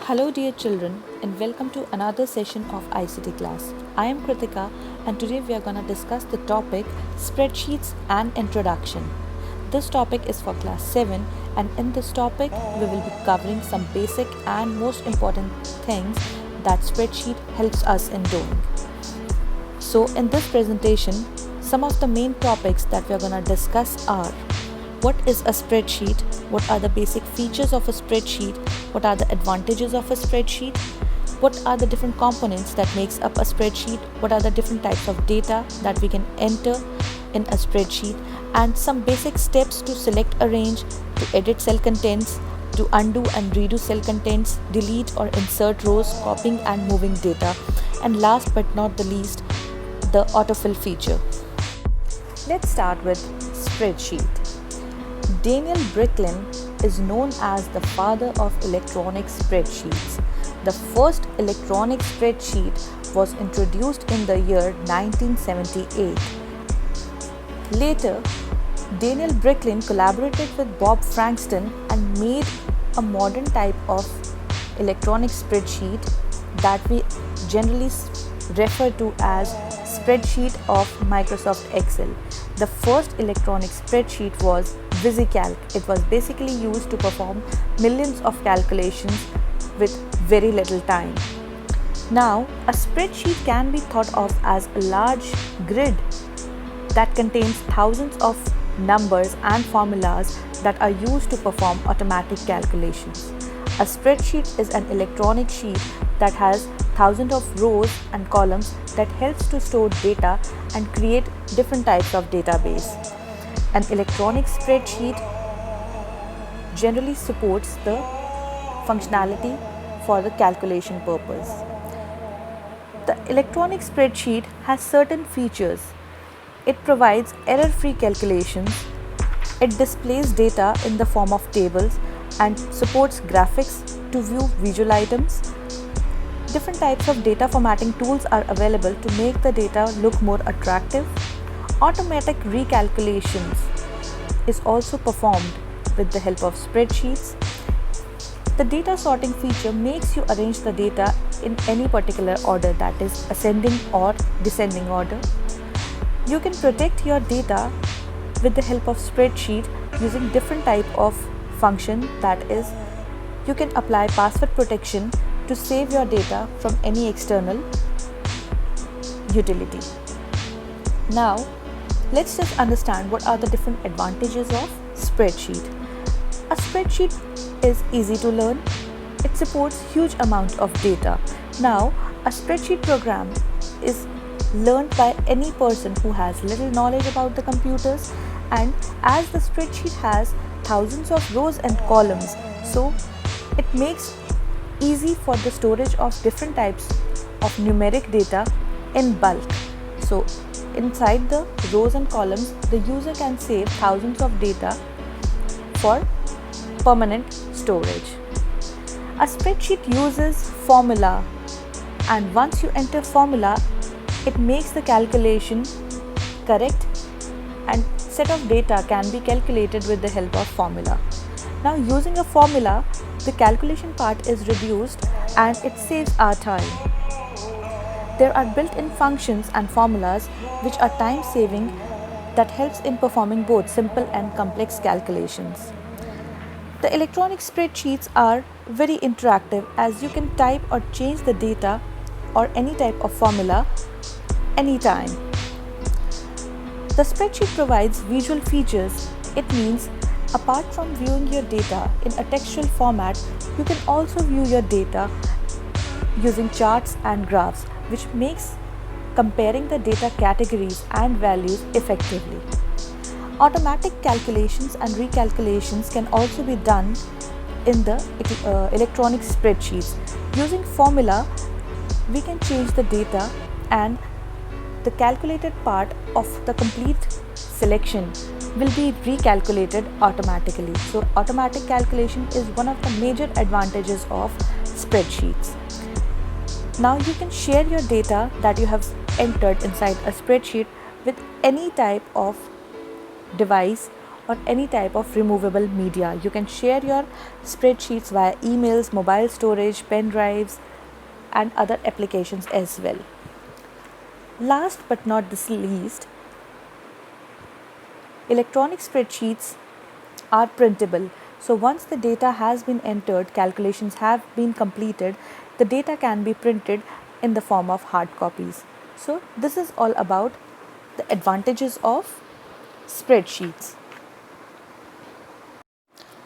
Hello, dear children, and welcome to another session of ICT class. I am Kritika, and today we are going to discuss the topic Spreadsheets and Introduction. This topic is for class 7, and in this topic, we will be covering some basic and most important things that spreadsheet helps us in doing. So, in this presentation, some of the main topics that we are going to discuss are: what is a spreadsheet? What are the basic features of a spreadsheet? What are the advantages of a spreadsheet? What are the different components that makes up a spreadsheet? What are the different types of data that we can enter in a spreadsheet? And some basic steps to select a range, to edit cell contents, to undo and redo cell contents, delete or insert rows, copying and moving data, and last but not the least, the autofill feature. Let's start with spreadsheet. Daniel Bricklin is known as the father of electronic spreadsheets. The first electronic spreadsheet was introduced in the year 1978. Later, Daniel Bricklin collaborated with Bob Frankston and made a modern type of electronic spreadsheet that we generally refer to as spreadsheet of Microsoft Excel. The first electronic spreadsheet was VisiCalc. It was basically used to perform millions of calculations with very little time. Now, a spreadsheet can be thought of as a large grid that contains thousands of numbers and formulas that are used to perform automatic calculations. A spreadsheet is an electronic sheet that has thousands of rows and columns that helps to store data and create different types of database. An electronic spreadsheet generally supports the functionality for the calculation purpose. The electronic spreadsheet has certain features. It provides error-free calculations. It displays data in the form of tables and supports graphics to view visual items. Different types of data formatting tools are available to make the data look more attractive. Automatic recalculations is also performed with the help of spreadsheets. The data sorting feature makes you arrange the data in any particular order, that is ascending or descending order. You can protect your data with the help of spreadsheet using different type of function, that is you can apply password protection to save your data from any external utility. Now, let's just understand what are the different advantages of spreadsheet. A spreadsheet is easy to learn. It supports huge amount of data. Now, a spreadsheet program is learned by any person who has little knowledge about the computers, and as the spreadsheet has thousands of rows and columns, so it makes easy for the storage of different types of numeric data in bulk. So inside the rows and columns, the user can save thousands of data for permanent storage. A spreadsheet uses formula, and once you enter formula, it makes the calculation correct and set of data can be calculated with the help of formula. Now, using a formula, the calculation part is reduced and it saves our time. There are built-in functions and formulas which are time-saving that helps in performing both simple and complex calculations. The electronic spreadsheets are very interactive, as you can type or change the data or any type of formula anytime. The spreadsheet provides visual features. It means apart from viewing your data in a textual format, you can also view your data using charts and graphs, which makes comparing the data categories and values effectively. Automatic calculations and recalculations can also be done in the electronic spreadsheets. Using formula, we can change the data and the calculated part of the complete selection will be recalculated automatically. So automatic calculation is one of the major advantages of spreadsheets. Now you can share your data that you have entered inside a spreadsheet with any type of device or any type of removable media. You can share your spreadsheets via emails, mobile storage, pen drives, and other applications as well. Last but not the least, electronic spreadsheets are printable. So once the data has been entered, calculations have been completed, the data can be printed in the form of hard copies. So this is all about the advantages of spreadsheets.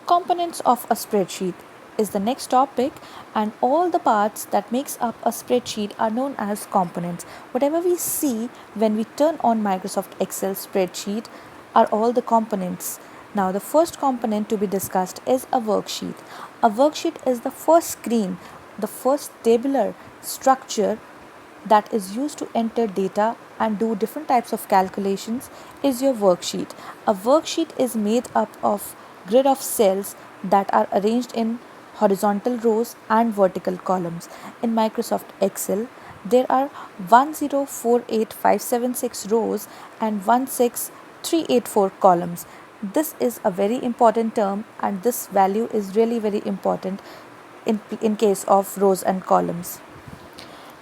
Components of a spreadsheet is the next topic, and all the parts that makes up a spreadsheet are known as components. Whatever we see when we turn on Microsoft Excel spreadsheet are all the components. Now the first component to be discussed is a worksheet. A worksheet is the first screen, the first tabular structure that is used to enter data and do different types of calculations is your worksheet. A worksheet is made up of grid of cells that are arranged in horizontal rows and vertical columns. In Microsoft Excel, there are 1048576 rows and 16384 columns. This is a very important term, and this value is really very important in case of rows and columns.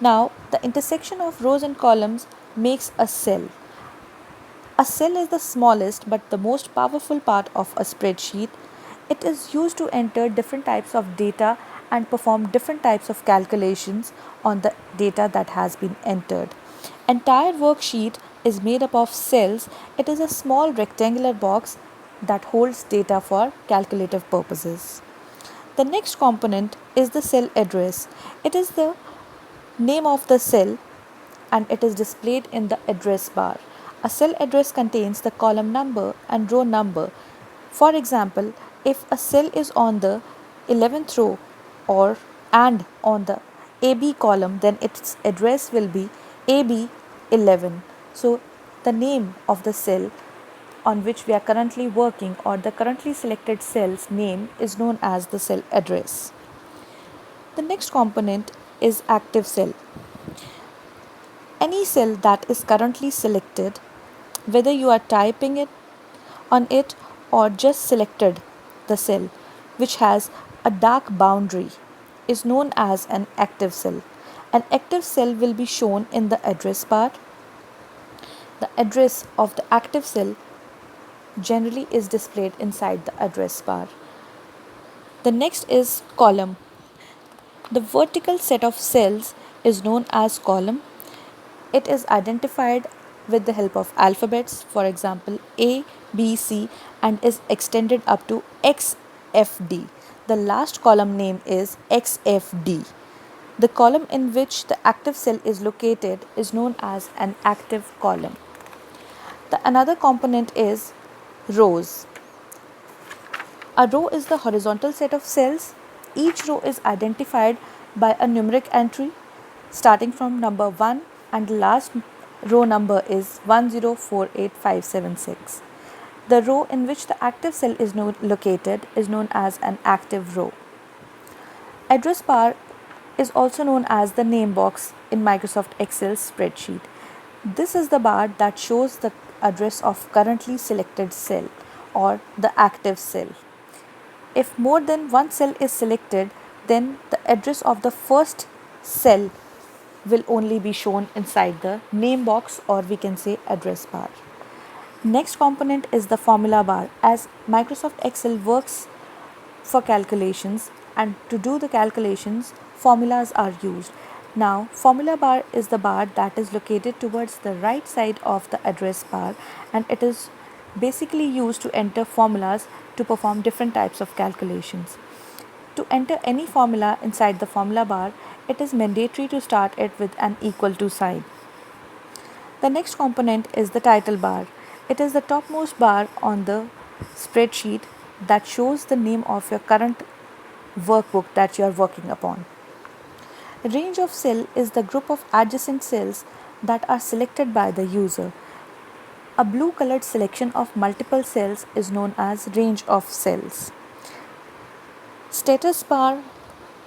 Now, the intersection of rows and columns makes a cell. A cell is the smallest but the most powerful part of a spreadsheet. It is used to enter different types of data and perform different types of calculations on the data that has been entered. Entire worksheet is made up of cells. It is a small rectangular box that holds data for calculative purposes. The next component is the cell address. It is the name of the cell and it is displayed in the address bar. A cell address contains the column number and row number. For example, if a cell is on the 11th row or and on the AB column, then its address will be AB11. So the name of the cell on which we are currently working or the currently selected cell's name is known as the cell address. The next component is active cell. Any cell that is currently selected, whether you are typing it on it or just selected the cell which has a dark boundary, is known as an active cell. An active cell will be shown in the address bar. The address of the active cell generally is displayed inside the address bar. The next is column. The vertical set of cells is known as column. It is identified with the help of alphabets, for example A, B, C, and is extended up to XFD. The last column name is XFD. The column in which the active cell is located is known as an active column. Another component is rows. A row is the horizontal set of cells. Each row is identified by a numeric entry starting from number 1 and the last row number is 1048576. The row in which the active cell is located is known as an active row. Address bar is also known as the name box in Microsoft Excel spreadsheet. This is the bar that shows the address of currently selected cell or the active cell. If more than one cell is selected, then the address of the first cell will only be shown inside the name box, or we can say address bar. Next component is the formula bar. As Microsoft Excel works for calculations, and to do the calculations, formulas are used. Now, formula bar is the bar that is located towards the right side of the address bar, and it is basically used to enter formulas to perform different types of calculations. To enter any formula inside the formula bar, it is mandatory to start it with an equal to sign. The next component is the title bar. It is the topmost bar on the spreadsheet that shows the name of your current workbook that you are working upon. Range of cell is the group of adjacent cells that are selected by the user. A blue colored selection of multiple cells is known as range of cells. Status bar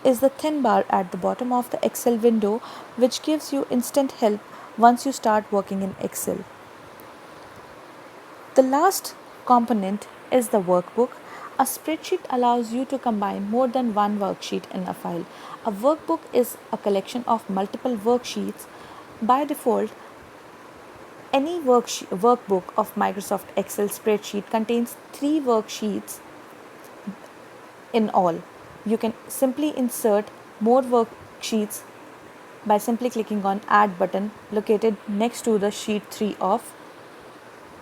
is the thin bar at the bottom of the Excel window which gives you instant help once you start working in Excel. The last component is the workbook. A spreadsheet allows you to combine more than one worksheet in a file. A workbook is a collection of multiple worksheets. By default, any workbook of Microsoft Excel spreadsheet contains 3 worksheets in all. You can simply insert more worksheets by simply clicking on Add button located next to the sheet 3 of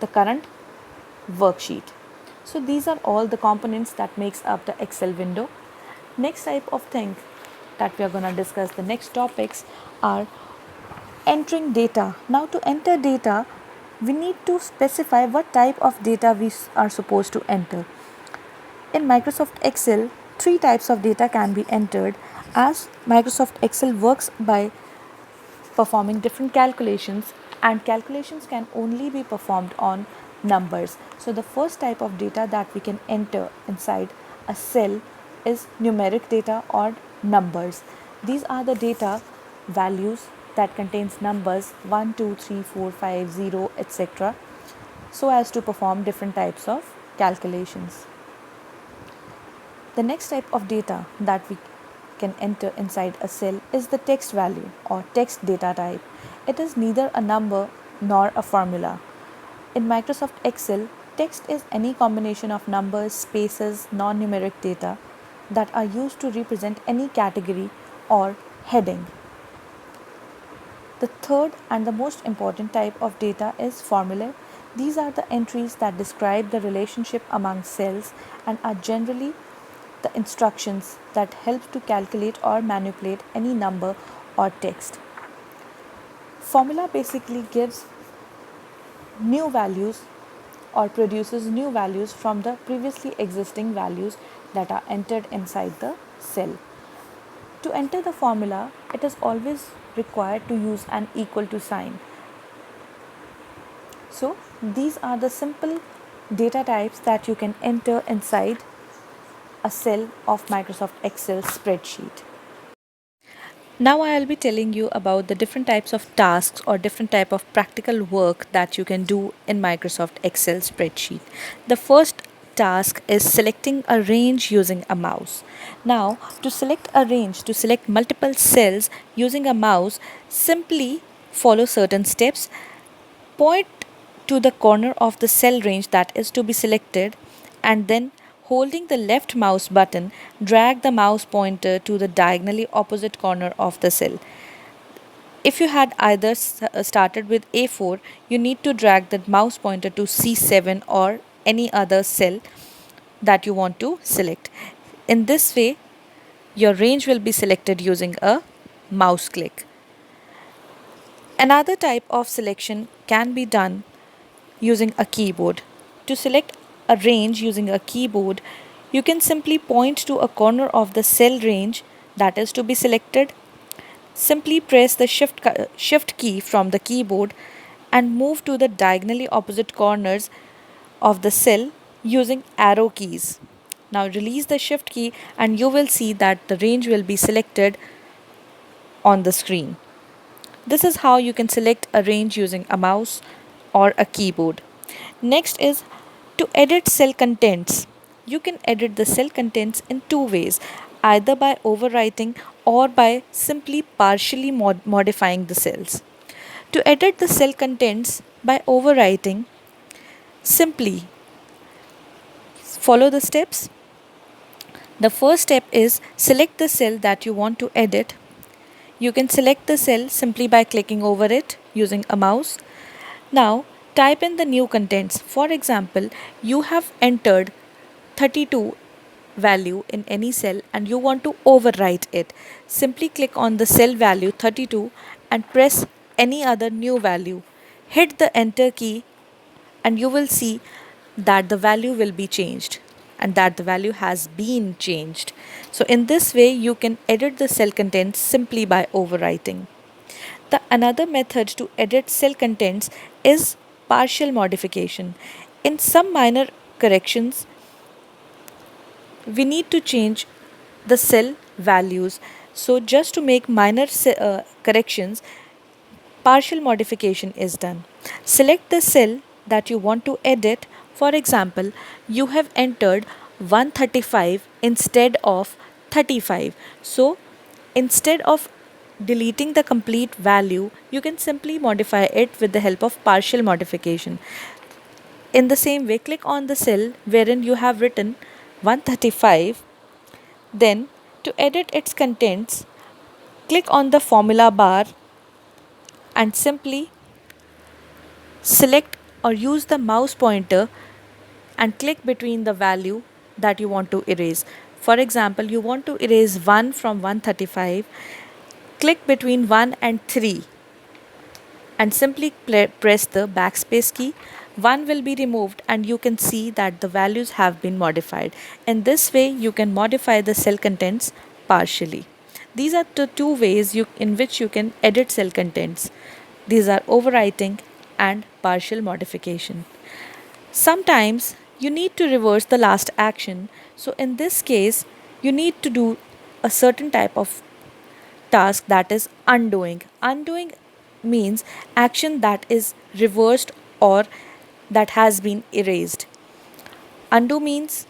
the current worksheet. So these are all the components that makes up the Excel window. Next type of thing that we are going to discuss, the next topics are entering data. Now to enter data, we need to specify what type of data we are supposed to enter. In Microsoft Excel, 3 types of data can be entered, as Microsoft Excel works by performing different calculations, and calculations can only be performed on numbers. So the first type of data that we can enter inside a cell is numeric data or numbers. These are the data values that contains numbers 1, 2, 3, 4, 5, 0, etc., so as to perform different types of calculations. The next type of data that we can enter inside a cell is the text value or text data type. It is neither a number nor a formula. In Microsoft Excel, text is any combination of numbers, spaces, non-numeric data that are used to represent any category or heading. The third and the most important type of data is formulae. These are the entries that describe the relationship among cells and are generally the instructions that help to calculate or manipulate any number or text. Formula basically gives new values or produces new values from the previously existing values that are entered inside the cell. To enter the formula, it is always required to use an equal to sign. So these are the simple data types that you can enter inside a cell of Microsoft Excel spreadsheet. Now I'll be telling you about the different types of tasks or different type of practical work that you can do in Microsoft Excel spreadsheet. The first task is selecting a range using a mouse. Now, to select a range, to select multiple cells using a mouse, simply follow certain steps. Point to the corner of the cell range that is to be selected, and then holding the left mouse button, drag the mouse pointer to the diagonally opposite corner of the cell. If you had either started with A4, you need to drag the mouse pointer to C7 or any other cell that you want to select. In this way, your range will be selected using a mouse click. Another type of selection can be done using a keyboard. To select a range using a keyboard, you can simply point to a corner of the cell range that is to be selected. Simply press the shift key from the keyboard and move to the diagonally opposite corners of the cell using arrow keys. Now release the shift key and you will see that the range will be selected on the screen. This is how you can select a range using a mouse or a keyboard. Next is to edit cell contents. You can edit the cell contents in 2 ways, either by overwriting or by simply partially modifying the cells. To edit the cell contents by overwriting, simply follow the steps. The first step is select the cell that you want to edit. You can select the cell simply by clicking over it using a mouse. Now, type in the new contents. For example, you have entered 32 value in any cell and you want to overwrite it. Simply click on the cell value 32 and press any other new value. Hit the enter key and you will see that the value will be changed and that the value has been changed. So in this way you can edit the cell contents simply by overwriting. The another method to edit cell contents is partial modification. In some minor corrections, we need to change the cell values. So just to make minor corrections, partial modification is done. Select the cell that you want to edit For example, you have entered 135 instead of 35. So, instead of deleting the complete value, you can simply modify it with the help of partial modification. In the same way, click on the cell wherein you have written 135. Then, to edit its contents, click on the formula bar and simply select or use the mouse pointer and click between the value that you want to erase. For example, you want to erase 1 from 135, click between 1 and 3 and simply press the backspace key. 1 will be removed and you can see that the values have been modified. In this way, you can modify the cell contents partially. These are the two ways in which you can edit cell contents. These are overwriting and partial modification. Sometimes you need to reverse the last action. So in this case, you need to do a certain type of task, that is undoing. Undoing means action that is reversed or that has been erased. Undo means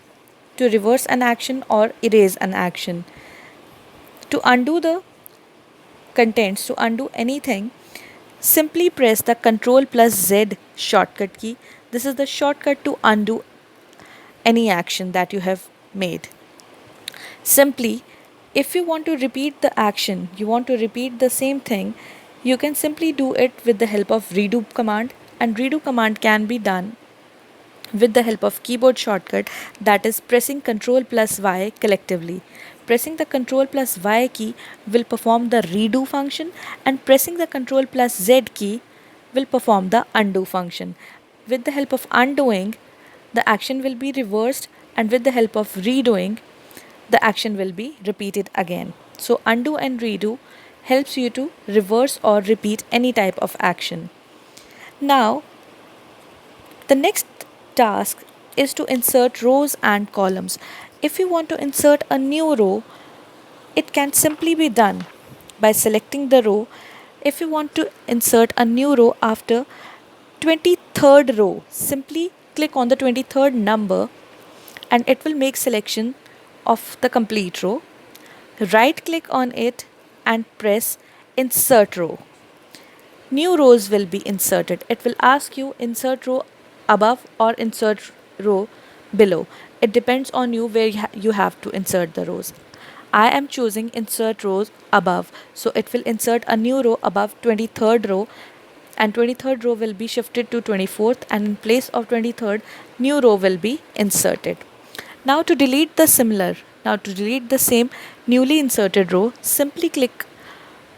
to reverse an action or erase an action. To undo the contents, to undo anything, simply press the Ctrl plus Z shortcut key. This is the shortcut to undo any action that you have made. Simply, if you want to repeat the action, you want to repeat the same thing, you can simply do it with the help of redo command, and redo command can be done with the help of keyboard shortcut, that is pressing Ctrl plus Y collectively. Pressing the Ctrl plus Y key will perform the redo function, and pressing the Ctrl plus Z key will perform the undo function. With the help of undoing, the action will be reversed, and with the help of redoing, the action will be repeated again. So undo and redo helps you to reverse or repeat any type of action. Now, the next task is to insert rows and columns. If you want to insert a new row, it can simply be done by selecting the row. If you want to insert a new row after 23rd row, simply click on the 23rd number and it will make selection of the complete row. Right click on it and press insert row. New rows will be inserted. It will ask you insert row above or insert row below. It depends on you where you have to insert the rows. I am choosing insert rows above, so it will insert a new row above 23rd row, and 23rd row will be shifted to 24th, and in place of 23rd, new row will be inserted. Now to delete the same newly inserted row, simply click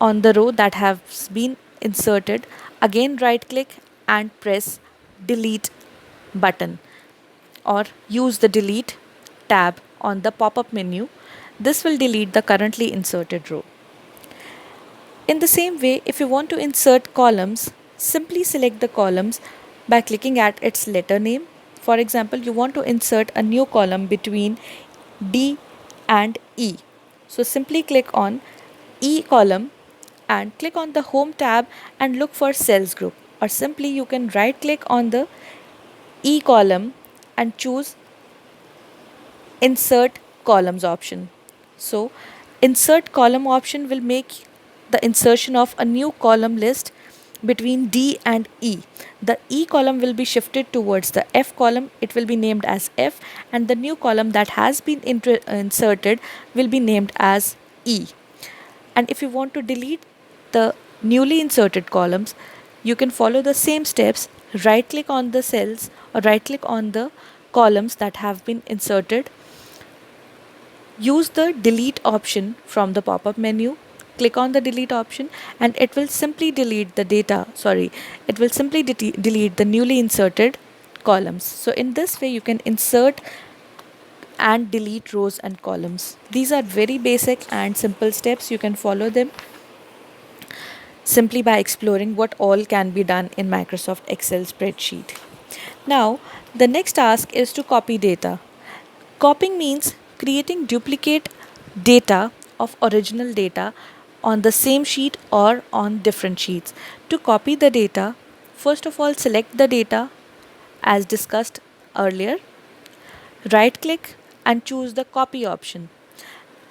on the row that has been inserted. Again right click and press delete button, or use the delete tab on the pop-up menu. This will delete the currently inserted row. In the same way, if you want to insert columns, simply select the columns by clicking at its letter name. For example, you want to insert a new column between D and E. So simply click on E column and click on the home tab and look for cells group, or simply you can right click on the E column and choose insert columns option. So insert column option will make the insertion of a new column list between D and E. The E column will be shifted towards the F column. It will be named as F, and the new column that has been inserted will be named as E. And if you want to delete the newly inserted columns, you can follow the same steps. Right click on the cells or right click on the columns that have been inserted. Use the delete option from the pop-up menu. Click on the delete option and it will simply delete the delete the newly inserted columns. So in this way you can insert and delete rows and columns. These are very basic and simple steps. You can follow them simply by exploring what all can be done in Microsoft Excel spreadsheet. Now, the next task is to copy data. Copying means creating duplicate data of original data on the same sheet or on different sheets. To copy the data, first of all select the data as discussed earlier, right click and choose the copy option.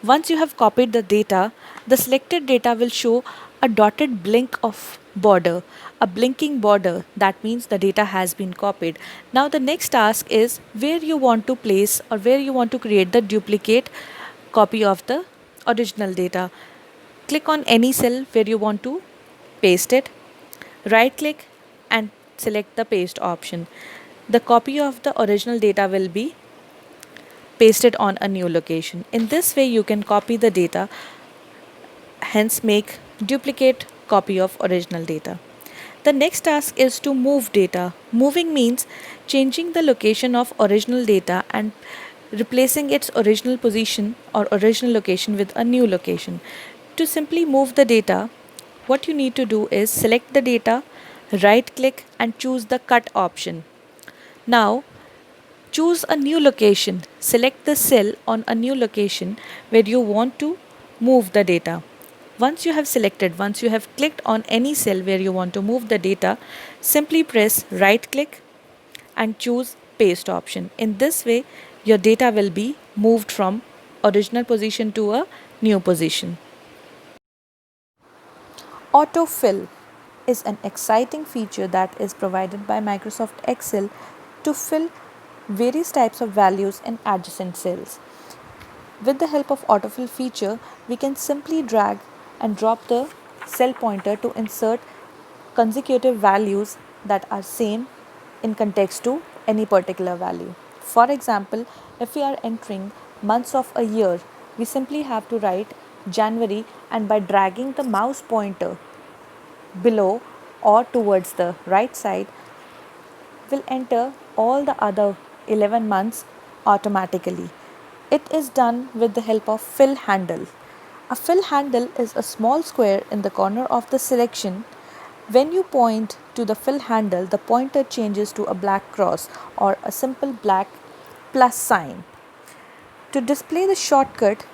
Once you have copied the data, the selected data will show a dotted blink of border, a blinking border. That means the data has been copied. Now the next task is where you want to place or where you want to create the duplicate copy of the original data. Click on any cell where you want to paste it. Right click and select the paste option. The copy of the original data will be pasted on a new location. In this way, you can copy the data, hence make duplicate copy of original data. The next task is to move data. Moving means changing the location of original data and replacing its original position or original location with a new location. To simply move the data, what you need to do is select the data, right click and choose the cut option. Now choose a new location. Select the cell on a new location where you want to move the data. Once you have selected, once you have clicked on any cell where you want to move the data, simply press right click and choose paste option. In this way, your data will be moved from original position to a new position. Autofill is an exciting feature that is provided by Microsoft Excel to fill various types of values in adjacent cells. With the help of autofill feature, we can simply drag and drop the cell pointer to insert consecutive values that are same in context to any particular value. For example, if we are entering months of a year, we simply have to write January, and by dragging the mouse pointer below or towards the right side, will enter all the other 11 months automatically. It is done with the help of fill handle. A fill handle is a small square in the corner of the selection. When you point to the fill handle, the pointer changes to a black cross or a simple black plus sign. To display the shortcut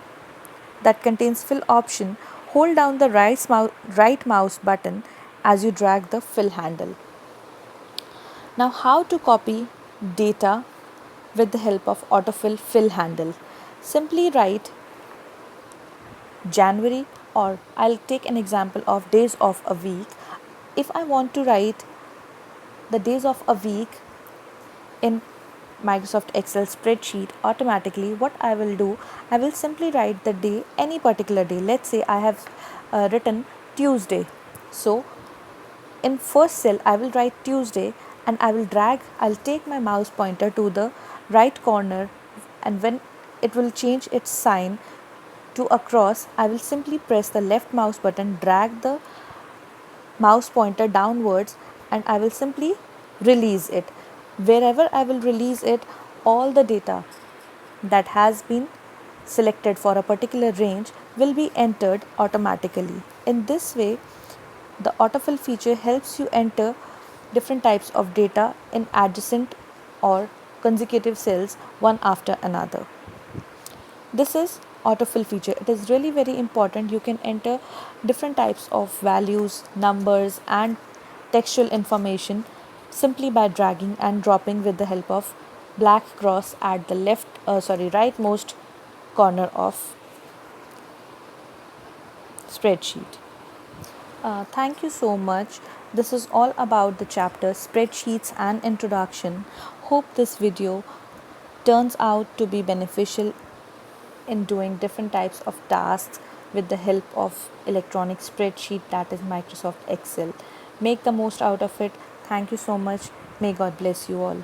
that contains fill option, hold down the right mouse button as you drag the fill handle. Now, how to copy data with the help of autofill fill handle? Simply write January, or I'll take an example of days of a week. If I want to write the days of a week in Microsoft Excel spreadsheet automatically, what I will do, I will simply write the day, any particular day. Let's say I have written Tuesday. So in first cell, I will write Tuesday and I'll take my mouse pointer to the right corner, and when it will change its sign to a cross, I will simply press the left mouse button, drag the mouse pointer downwards, and I will simply release it. Wherever I will release it, all the data that has been selected for a particular range will be entered automatically. In this way, the autofill feature helps you enter different types of data in adjacent or consecutive cells one after another. This is autofill feature. It is really very important. You can enter different types of values, numbers and textual information simply by dragging and dropping with the help of black cross at the rightmost corner of spreadsheet. Thank you so much. This is all about the chapter Spreadsheets and Introduction. Hope this video turns out to be beneficial in doing different types of tasks with the help of electronic spreadsheet, that is Microsoft Excel. Make the most out of it. Thank you so much. May God bless you all.